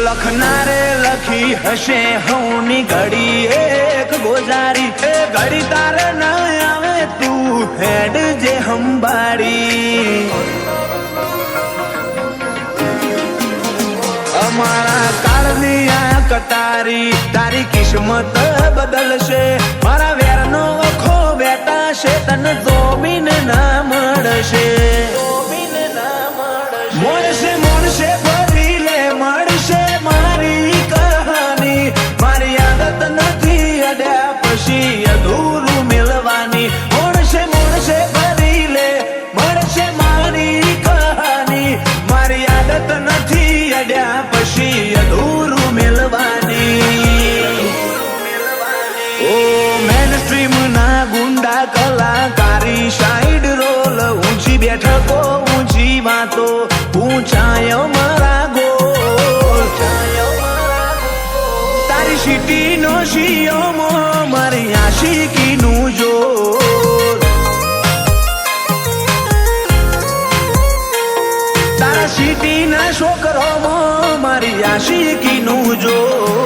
લખનારે લખી હશે હવની ઘડી એક ગોજારી ઘડી તારે ન આવે તું હેડ જે હંબાડી અમારા કાળની આ કટારી તારી કિસ્મત બદલશે મારા વેરનો વખો બેટાશે તને જોમીન ના મળશે મળશે મળશે ફરી લે મળશે મારી કહાની મારી આદત નથી અડ્યા પછી અધૂરું મિલવાની મળશે મળશે ફરી લે મળશે મારી કહાની મારી આદત નથી અડ્યા પછી અધૂરું મિલવાની ઓ મેન સ્ટ્રીમ ના ગુંડા કલાકારી સાઈડ રોલ ઊંચી બેઠકો ઊંચી વાતો ઊંચાયો મારા ગોલ તારી સિટી નો શિયોમો મારી આશિકી નું જોર તારા સિટી ના છોકરોમાં મારી આશિકી નું જોર